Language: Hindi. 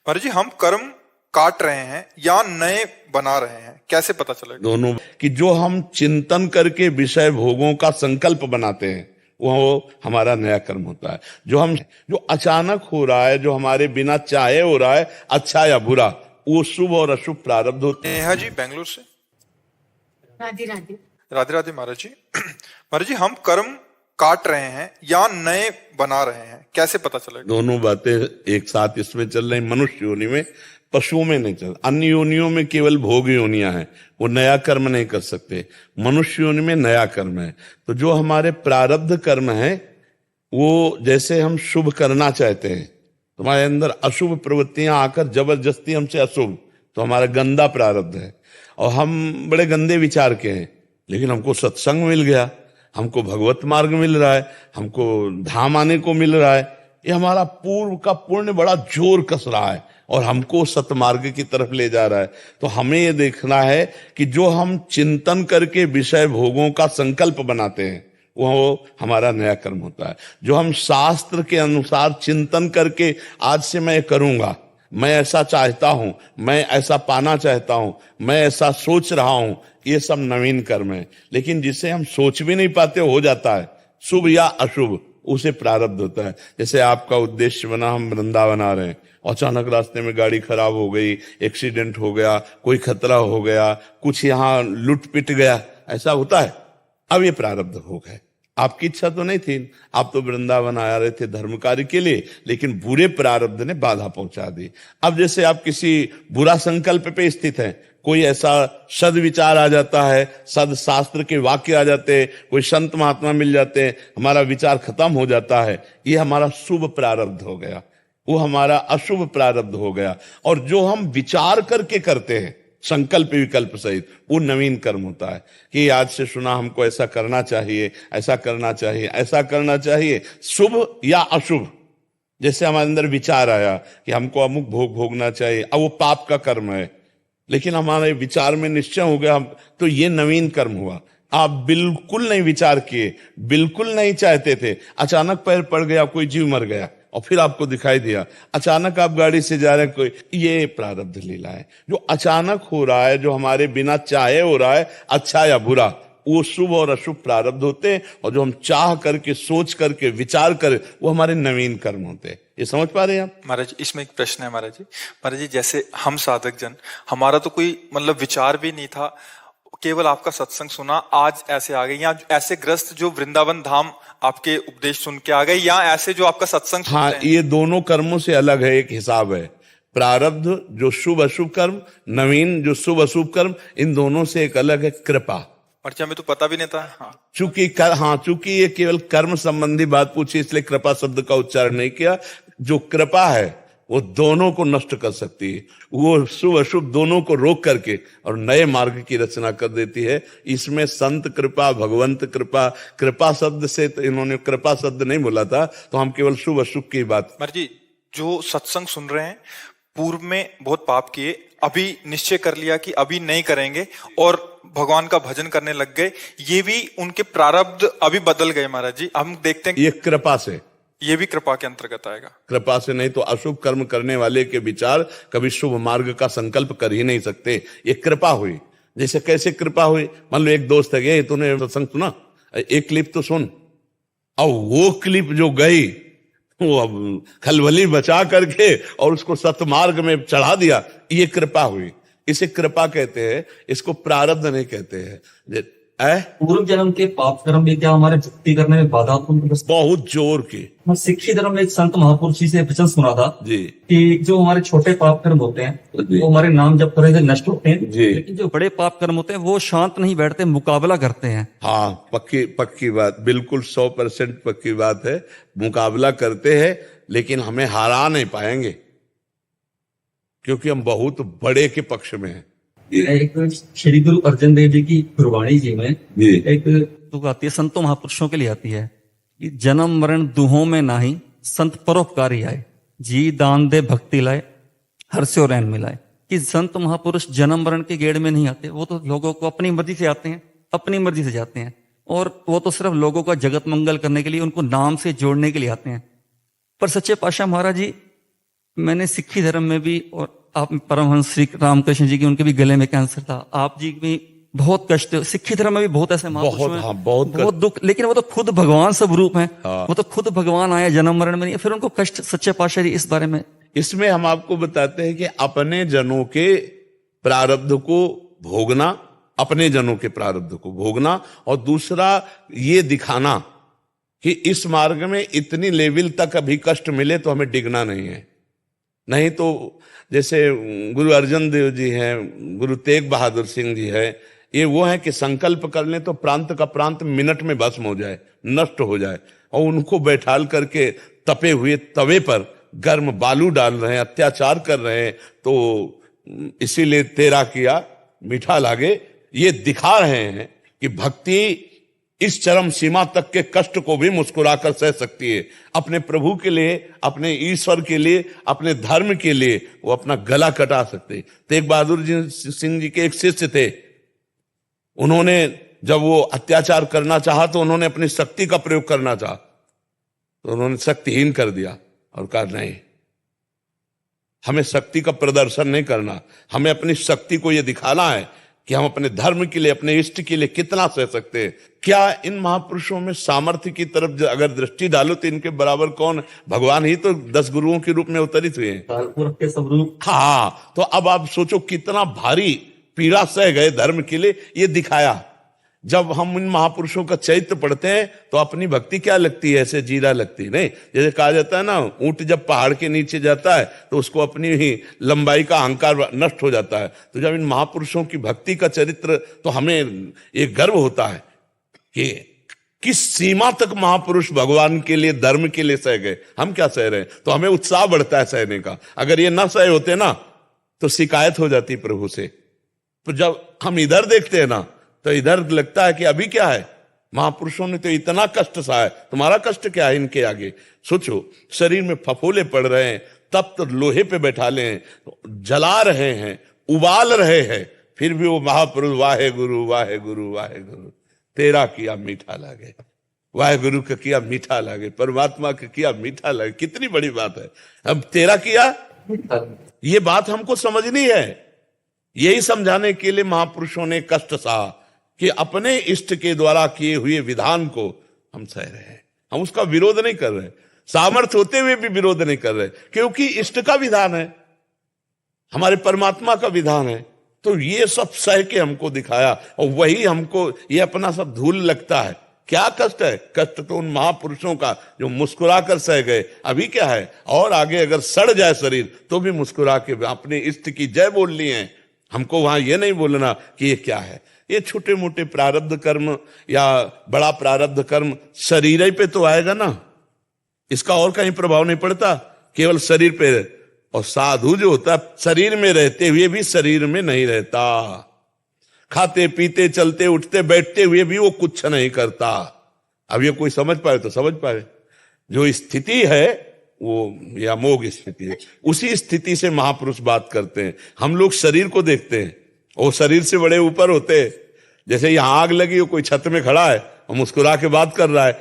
महाराज जी, हम कर्म काट रहे हैं या नए बना रहे हैं, कैसे पता चलेगा? दोनों कि जो हम चिंतन करके विषय भोगों का संकल्प बनाते हैं वो हमारा नया कर्म होता है। जो अचानक हो रहा है, जो हमारे बिना चाहे हो रहा है, अच्छा या बुरा, वो शुभ और अशुभ प्रारब्ध होते हैं। नेहा जी बेंगलोर से। राधे राधे। राधे राधे महाराज जी। महाराज जी, हम कर्म काट रहे हैं या नए बना रहे हैं, कैसे पता चलेगा? दोनों बातें एक साथ इसमें चल रही। मनुष्य योनि में, पशुओं में नहीं चल। अन्य योनियों में केवल भोग योनियां हैं, वो नया कर्म नहीं कर सकते। मनुष्य योनि में नया कर्म है। तो जो हमारे प्रारब्ध कर्म है, वो जैसे हम शुभ करना चाहते हैं, तुम्हारे अंदर अशुभ प्रवृत्तियां आकर जबरदस्ती हमसे अशुभ, तो हमारा गंदा प्रारब्ध है। और हम बड़े गंदे विचार के हैं, लेकिन हमको सत्संग मिल गया, हमको भगवत मार्ग मिल रहा है, हमको धाम आने को मिल रहा है, ये हमारा पूर्व का पुण्य बड़ा जोर कस रहा है और हमको सतमार्ग की तरफ ले जा रहा है। तो हमें ये देखना है कि जो हम चिंतन करके विषय भोगों का संकल्प बनाते हैं वो हमारा नया कर्म होता है। जो हम शास्त्र के अनुसार चिंतन करके आज से मैं करूंगा, मैं ऐसा चाहता हूं, मैं ऐसा पाना चाहता हूं, मैं ऐसा सोच रहा हूं, ये सब नवीन कर्म है। लेकिन जिसे हम सोच भी नहीं पाते हो जाता है, शुभ या अशुभ, उसे प्रारब्ध होता है। जैसे आपका उद्देश्य बना, हम वृंदावन आ रहे हैं, अचानक रास्ते में गाड़ी खराब हो गई, एक्सीडेंट हो गया, कोई खतरा हो गया, कुछ यहाँ लुट पिट गया, ऐसा होता है। अब ये प्रारब्ध हो गए। आपकी इच्छा तो नहीं थी, आप तो वृंदावन आ रहे थे धर्म कार्य के लिए, लेकिन बुरे प्रारब्ध ने बाधा पहुंचा दी। अब जैसे आप किसी बुरा संकल्प पे स्थित हैं, कोई ऐसा सद विचार आ जाता है, सद शास्त्र के वाक्य आ जाते हैं, कोई संत महात्मा मिल जाते हैं, हमारा विचार खत्म हो जाता है, ये हमारा शुभ प्रारब्ध हो गया, वो हमारा अशुभ प्रारब्ध हो गया। और जो हम विचार करके करते हैं संकल्प विकल्प सहित, वो नवीन कर्म होता है कि आज से सुना हमको ऐसा करना चाहिए, ऐसा करना चाहिए, ऐसा करना चाहिए, शुभ या अशुभ। जैसे हमारे अंदर विचार आया कि हमको अमुक भोग भोगना चाहिए, अब वो पाप का कर्म है, लेकिन हमारे विचार में निश्चय हो गया, तो ये नवीन कर्म हुआ। आप बिल्कुल नहीं विचार किए, बिल्कुल नहीं चाहते थे, अचानक पैर पड़ गया, कोई जीव मर गया, और फिर आपको दिखाई दिया, अचानक आप गाड़ी से जा रहे हैं, कोई, ये प्रारब्ध लीला है। जो अचानक हो रहा है, जो हमारे बिना चाहे हो रहा है, अच्छा या बुरा, वो शुभ और अशुभ प्रारब्ध होते हैं। और जो हम चाह करके, सोच करके, विचार करें, वो हमारे नवीन कर्म होते हैं। ये समझ पा रहे हैं आप? महाराज, इसमें एक प्रश्न है महाराज जी, जैसे हम साधक जन, हमारा तो कोई मतलब विचार भी नहीं था, केवल आपका सत्संग सुना, आज ऐसे आ गए, या ऐसे ग्रस्त जो वृंदावन धाम आपके उपदेश सुन के आ गए, या ऐसे जो आपका सत्संग सुनते हैं? ये दोनों कर्मों से अलग है, एक हिसाब है। प्रारब्ध जो शुभ अशुभ कर्म, नवीन जो शुभ अशुभ कर्म, इन दोनों से एक अलग है कृपा। अच्छा, हमें तो पता भी नहीं था। चूंकि ये केवल कर्म संबंधी बात पूछी, इसलिए कृपा शब्द का उच्चारण नहीं किया। जो कृपा है वो दोनों को नष्ट कर सकती है, वो शुभ अशुभ दोनों को रोक करके और नए मार्ग की रचना कर देती है। इसमें संत कृपा, भगवंत कृपा, कृपा शब्द से तो इन्होंने कृपा शब्द नहीं बोला था, तो हम केवल शुभ अशुभ की बात। महाराज जी, जो सत्संग सुन रहे हैं, पूर्व में बहुत पाप किए, अभी निश्चय कर लिया कि अभी नहीं करेंगे और भगवान का भजन करने लग गए, ये भी उनके प्रारब्ध अभी बदल गए महाराज जी, हम देखते हैं। ये कृपा से, ये भी कृपा के अंतर्गत आएगा? कृपा से नहीं तो अशुभ कर्म करने वाले के विचार कभी शुभ मार्ग का संकल्प कर ही नहीं सकते। ये कृपा हुई। जैसे कैसे कृपा हुई? मान लो एक दोस्त है, ये तूने सत्संग सुना, एक क्लिप तो सुन, और वो क्लिप जो गई, वो अब खलबली बचा करके और उसको सतमार्ग में चढ़ा दिया, ये कृपा हुई। इसे कृपा कहते हैं, इसको प्रारब्ध नहीं कहते हैं। पूर्व जन्म के पाप कर्म भी क्या हमारे भक्ति करने में बाधा उत्पन्न? बहुत जोर की। मैं सिक्खी धर्म में एक संत महापुरुष जी से वचन सुना था जी, कि जो हमारे छोटे पाप कर्म होते हैं वो हमारे नाम जप करने से नष्ट होते हैं जी, लेकिन जो बड़े पाप कर्म होते हैं वो शांत नहीं बैठते, मुकाबला करते हैं। हाँ, पक्की बात, बिल्कुल 100% पक्की बात है। मुकाबला करते हैं, लेकिन हमें हरा नहीं पाएंगे, क्योंकि हम बहुत बड़े के पक्ष में हैं। एक श्री गुरु अर्जन देव जी की गुरबाणी जी में एक तुक आती है, संतों महापुरुषों के लिए आती है कि जन्म मरण दुहों में नाही, संत परोपकारी आए, जी दान दे भक्ति लाए, हर्षो रैन मिलाए। कि संत महापुरुष जन्म मरण के गेड़ में नहीं आते, वो तो लोगों को अपनी मर्जी से आते हैं, अपनी मर्जी से जाते हैं, और वो तो सिर्फ लोगों का जगत मंगल करने के लिए, उनको नाम से जोड़ने के लिए आते हैं। पर सच्चे पातशाह महाराज जी मैंने सिखी धर्म में भी, और आप परमहंस श्री रामकृष्ण जी की, उनके भी गले में कैंसर था, आप जी भी बहुत कष्ट, सिखी धर्म में भी बहुत ऐसे महापुरुष बहुत, हैं, हाँ, बहुत दुख, लेकिन वो तो खुद भगवान स्वरूप हैं, हाँ। वो तो खुद भगवान आए, जन्म मरण में नहीं, फिर उनको कष्ट सच्चे पातशाह जी इस बारे में। इसमें हम आपको बताते हैं कि अपने जनों के प्रारब्ध को भोगना, अपने जनों के प्रारब्ध को भोगना, और दूसरा ये दिखाना कि इस मार्ग में इतनी लेवल तक अभी कष्ट मिले तो हमें डिगना नहीं है। नहीं तो जैसे गुरु अर्जन देव जी हैं, गुरु तेग बहादुर सिंह जी है, ये वो है कि संकल्प कर लें तो प्रांत का प्रांत मिनट में भस्म हो जाए, नष्ट हो जाए, और उनको बैठाल करके तपे हुए तवे पर गर्म बालू डाल रहे हैं, अत्याचार कर रहे हैं, तो इसीलिए तेरा किया मीठा लागे, ये दिखा रहे हैं कि भक्ति इस चरम सीमा तक के कष्ट को भी मुस्कुराकर सह सकती है। अपने प्रभु के लिए, अपने ईश्वर के लिए, अपने धर्म के लिए वो अपना गला कटा सकते। तेग बहादुर सिंह जी के एक शिष्य थे, उन्होंने जब वो अत्याचार करना चाहा तो उन्होंने अपनी शक्ति का प्रयोग करना चाहा, तो उन्होंने शक्तिहीन कर दिया और कहा नहीं, हमें शक्ति का प्रदर्शन नहीं करना, हमें अपनी शक्ति को यह दिखाना है कि हम अपने धर्म के लिए, अपने इष्ट के लिए कितना सह सकते हैं। क्या इन महापुरुषों में सामर्थ्य की तरफ अगर दृष्टि डालो तो इनके बराबर कौन? भगवान ही तो 10 गुरुओं के रूप में अवतरित हुए हैं। कालपुरख के स्वरूप। हाँ, तो अब आप सोचो कितना भारी पीड़ा सह गए धर्म के लिए, ये दिखाया। जब हम इन महापुरुषों का चरित्र पढ़ते हैं तो अपनी भक्ति क्या लगती है, ऐसे जीरा लगती नहीं। जैसे कहा जाता है ना, ऊंट जब पहाड़ के नीचे जाता है तो उसको अपनी ही लंबाई का अहंकार नष्ट हो जाता है। तो जब इन महापुरुषों की भक्ति का चरित्र, तो हमें एक गर्व होता है कि किस सीमा तक महापुरुष भगवान के लिए, धर्म के लिए सह गए, हम क्या सह रहे हैं। तो हमें उत्साह बढ़ता है सहने का। अगर ये न सहे होते ना तो शिकायत हो जाती प्रभु से। तो जब हम इधर देखते हैं ना तो इधर लगता है कि अभी क्या है, महापुरुषों ने तो इतना कष्ट सहा है, तुम्हारा कष्ट क्या है इनके आगे। सोचो, शरीर में फफोले पड़ रहे हैं, तब तो लोहे पे बैठा ले हैं, जला रहे हैं, उबाल रहे हैं, फिर भी वो महापुरुष वाहे गुरु वाहे गुरु वाहे गुरु, तेरा किया मीठा लागे, वाहे गुरु का किया मीठा लागे, परमात्मा का किया मीठा लागे। कितनी बड़ी बात है। अब तेरा किया, ये बात हमको समझनी है। यही समझाने के लिए महापुरुषों ने कष्ट सहा कि अपने इष्ट के द्वारा किए हुए विधान को हम सह रहे हैं, हम उसका विरोध नहीं कर रहे, सामर्थ्य होते हुए भी विरोध नहीं कर रहे, क्योंकि इष्ट का विधान है, हमारे परमात्मा का विधान है। तो ये सब सह के हमको दिखाया, और वही हमको ये अपना सब धूल लगता है। क्या कष्ट है? कष्ट तो उन महापुरुषों का जो मुस्कुरा कर सह गए। अभी क्या है, और आगे अगर सड़ जाए शरीर तो भी मुस्कुरा के अपने इष्ट की जय बोल ली है। हमको वहां ये नहीं बोलना कि ये क्या है। ये छोटे मोटे प्रारब्ध कर्म या बड़ा प्रारब्ध कर्म शरीर ही पे तो आएगा ना, इसका और कहीं प्रभाव नहीं पड़ता, केवल शरीर पे। और साधु जो होता है शरीर में रहते हुए भी शरीर में नहीं रहता, खाते पीते चलते उठते बैठते हुए भी वो कुछ नहीं करता। अब ये कोई समझ पाए तो समझ पाए। जो स्थिति है वो या मोग स्थिति है, उसी स्थिति से महापुरुष बात करते हैं। हम लोग शरीर को देखते हैं, वो शरीर से बड़े ऊपर होते हैं। जैसे यहां आग लगी हो, कोई छत में खड़ा है और मुस्कुरा के बात कर रहा है,